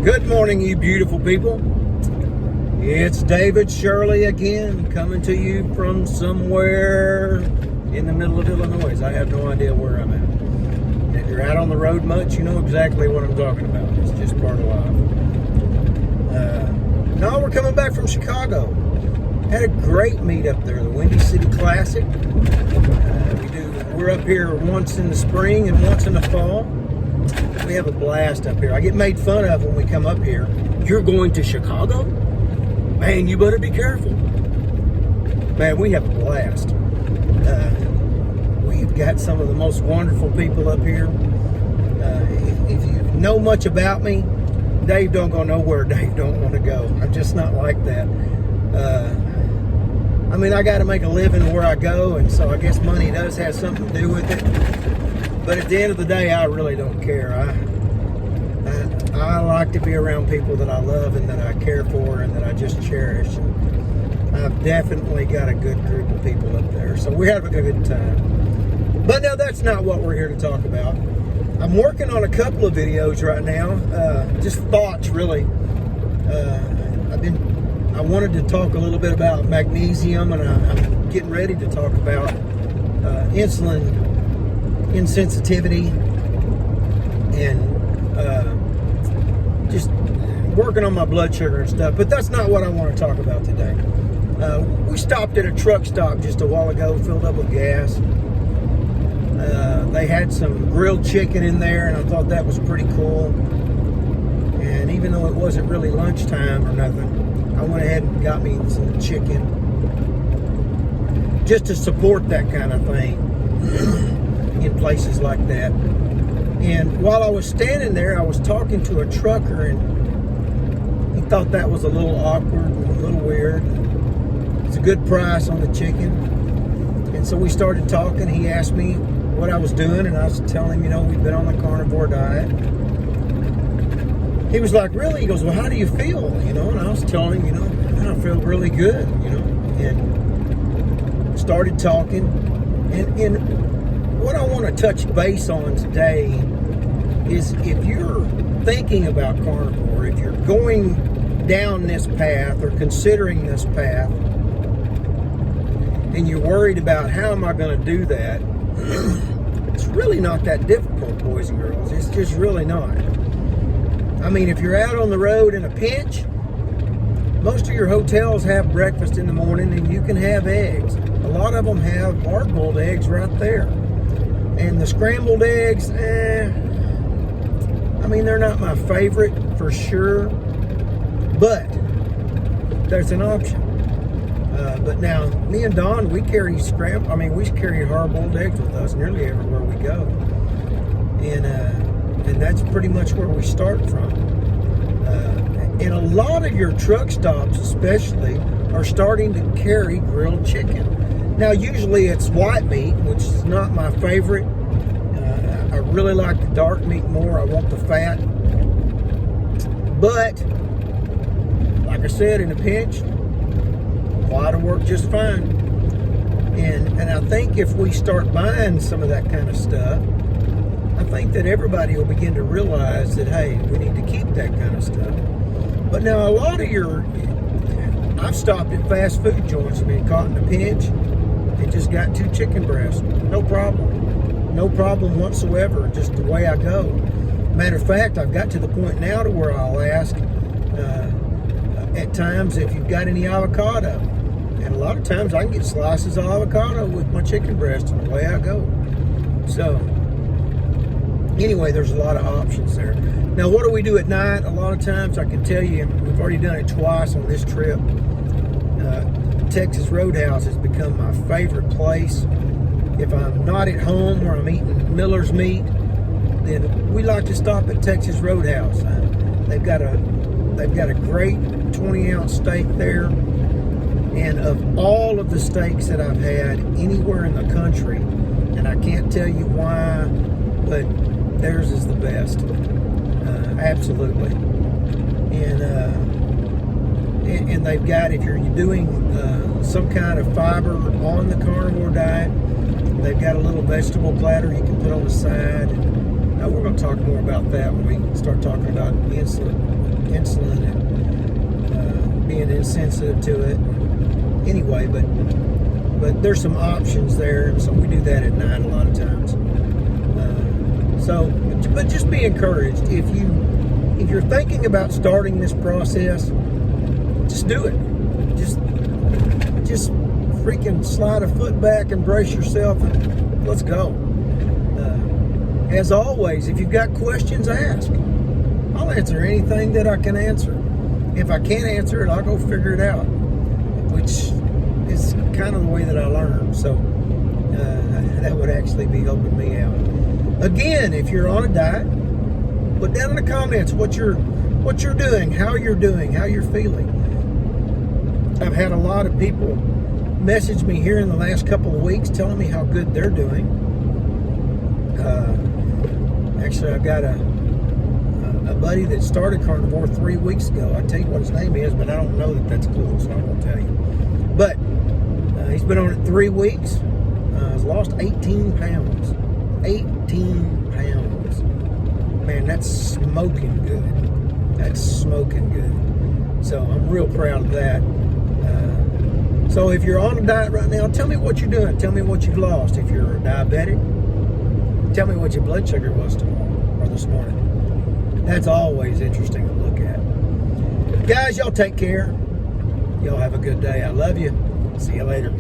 Good morning, you beautiful people. It's David Shirley again, coming to you from somewhere in the middle of Illinois. I have no idea where I'm at. And if you're out on the road much, you know exactly what I'm talking about. It's just part of life. No, we're coming back from Chicago. Had a great meet up there, the Windy City Classic. We're up here once in the spring and once in the fall. We have a blast up here. I get made fun of when we come up here. You're going to Chicago? Man, you better be careful. Man, we have a blast. We've got some of the most wonderful people up here. If you know much about me, Dave don't go nowhere Dave don't want to go. I'm just not like that. I mean, I got to make a living where I go, and so I guess money does have something to do with it. But at the end of the day, I really don't care. I like to be around people that I love and that I care for and that I just cherish. And I've definitely got a good group of people up there, so we're having a good time. But no, that's not what we're here to talk about. I'm working on a couple of videos right now, just thoughts really. I wanted to talk a little bit about magnesium, and I'm getting ready to talk about insulin insensitivity and just working on my blood sugar and stuff. But that's not what I want to talk about today. We stopped at a truck stop just a while ago, filled up with gas. They had some grilled chicken in there, and I thought that was pretty cool. And even though it wasn't really lunchtime or nothing, I went ahead and got me some chicken just to support that kind of thing in places like that. And while I was standing there, I was talking to a trucker, and he thought that was a little awkward and a little weird. It's a good price on the chicken. And so we started talking. He asked me what I was doing, and I was telling him, we've been on the carnivore diet. He was like, really? He goes, well, how do you feel? And I was telling him, I feel really good, and started talking. And what I want to touch base on today is if you're thinking about carnivore, if you're going down this path or considering this path, and you're worried about how am I going to do that, it's really not that difficult, boys and girls. It's just really not. I mean, if you're out on the road in a pinch, most of your hotels have breakfast in the morning, and you can have eggs. A lot of them have hard-boiled eggs right there. And the scrambled eggs, I mean, they're not my favorite for sure, but there's an option. But now, me and Don, we carry hard-boiled eggs with us nearly everywhere we go. And that's pretty much where we start from. And a lot of your truck stops especially are starting to carry grilled chicken. Now usually it's white meat, which is not my favorite. I really like the dark meat more. I want the fat. But like I said, in a pinch, white will work just fine. And I think if we start buying some of that kind of stuff, I think that everybody will begin to realize that, hey, we need to keep that kind of stuff. But now a lot of I've stopped at fast food joints and been caught in a pinch and just got 2 chicken breasts. No problem. No problem whatsoever, just the way I go. Matter of fact, I've got to the point now to where I'll ask at times if you've got any avocado. And a lot of times I can get slices of avocado with my chicken breast and the way I go. So anyway, there's a lot of options there. Now, what do we do at night? A lot of times, I can tell you, we've already done it twice on this trip. Texas Roadhouse has become my favorite place. If I'm not at home or I'm eating Miller's meat, then we like to stop at Texas Roadhouse. They've got a great 20-ounce steak there. And of all of the steaks that I've had anywhere in the country, and I can't tell you why, but theirs is the best, absolutely. And they've got, if you're doing some kind of fiber on the carnivore diet, they've got a little vegetable platter you can put on the side. And we're going to talk more about that when we start talking about insulin insulin and being insensitive to it. Anyway, but there's some options there, and so we do that at night a lot of times. But just be encouraged. If you're thinking about starting this process, just do it. Just freaking slide a foot back and brace yourself and let's go. As always, if you've got questions, ask. I'll answer anything that I can answer. If I can't answer it, I'll go figure it out, which is kind of the way that I learn. So that would actually be helping me out. Again, if you're on a diet, put down in the comments what you're doing, how you're doing, how you're feeling. I've had a lot of people message me here in the last couple of weeks telling me how good they're doing. Actually, I've got a buddy that started carnivore 3 weeks ago. I tell you what his name is, but I don't know that that's cool, so I won't tell you. But he's been on it 3 weeks. He's lost 18 pounds. 18 pounds. Man, that's smoking good. That's smoking good. So I'm real proud of that. So if you're on a diet right now, tell me what you're doing. Tell me what you've lost. If you're diabetic, tell me what your blood sugar was tomorrow or this morning. That's always interesting to look at. Guys, y'all take care. Y'all have a good day. I love you. See you later.